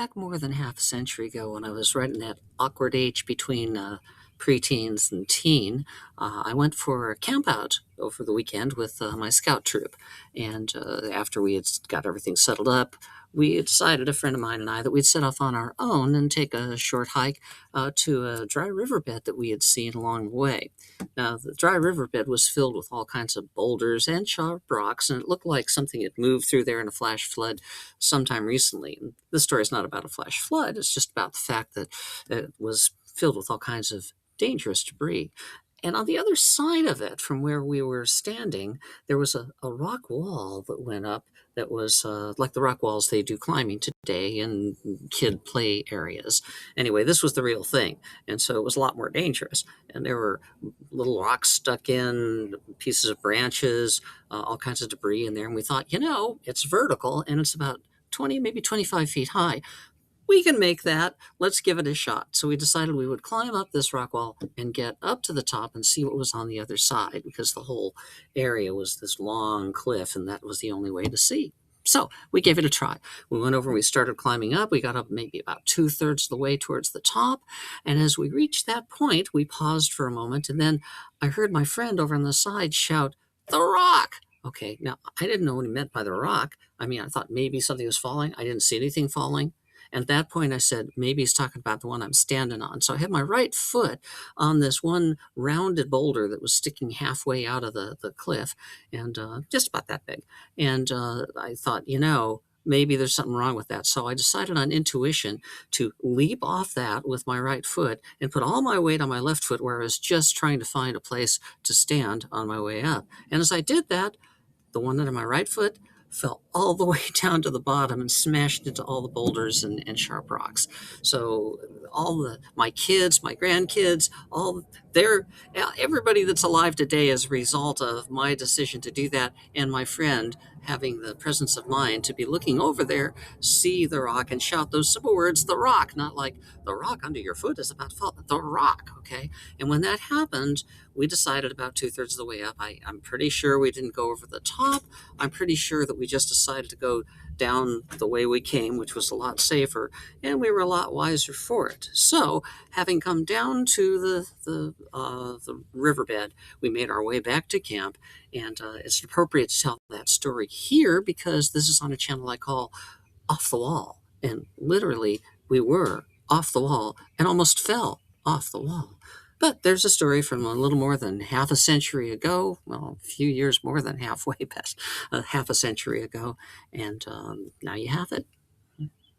back more than half a century ago when I was right in that awkward age between preteens and teen. I went for a camp out over the weekend with my scout troop. And after we had got everything settled up, we had decided, a friend of mine and I, that we'd set off on our own and take a short hike to a dry riverbed that we had seen along the way. Now, the dry riverbed was filled with all kinds of boulders and sharp rocks, and it looked like something had moved through there in a flash flood sometime recently. And this story is not about a flash flood, it's just about the fact that it was filled with all kinds of dangerous debris. And on the other side of it, from where we were standing, there was a rock wall that went up that was like the rock walls they do climbing today in kid play areas. Anyway, this was the real thing. And so it was a lot more dangerous. And there were little rocks stuck in, pieces of branches, all kinds of debris in there. And we thought, it's vertical and it's about 20, maybe 25 feet high. We can make that. Let's give it a shot. So we decided we would climb up this rock wall and get up to the top and see what was on the other side, because the whole area was this long cliff and that was the only way to see. So we gave it a try. We went over and we started climbing up. We got up maybe about 2/3 of the way towards the top. And as we reached that point, we paused for a moment. And then I heard my friend over on the side shout, "The rock!" Okay, now I didn't know what he meant by the rock. I mean, I thought maybe something was falling. I didn't see anything falling. And at that point, I said, maybe he's talking about the one I'm standing on. So I had my right foot on this one rounded boulder that was sticking halfway out of the cliff, and just about that big. And I thought, maybe there's something wrong with that. So I decided on intuition to leap off that with my right foot and put all my weight on my left foot, where I was just trying to find a place to stand on my way up. And as I did that, the one under my right foot fell all the way down to the bottom and smashed into all the boulders and sharp rocks. So my kids, my grandkids, everybody that's alive today as a result of my decision to do that, and my friend having the presence of mind to be looking over there, see the rock and shout those simple words, "The rock," not like "the rock under your foot is about to fall," "the rock." Okay. And when that happened, we decided about 2/3 of the way up. I'm pretty sure we didn't go over the top. I'm pretty sure that we just decided to go down the way we came, which was a lot safer, and we were a lot wiser for it. So, having come down to the riverbed, we made our way back to camp, and it's appropriate to tell that story here because this is on a channel I call Off the Wall, and literally we were off the wall and almost fell off the wall. But there's a story from a little more than half a century ago. Well, a few years more than halfway past half a century ago. And now you have it.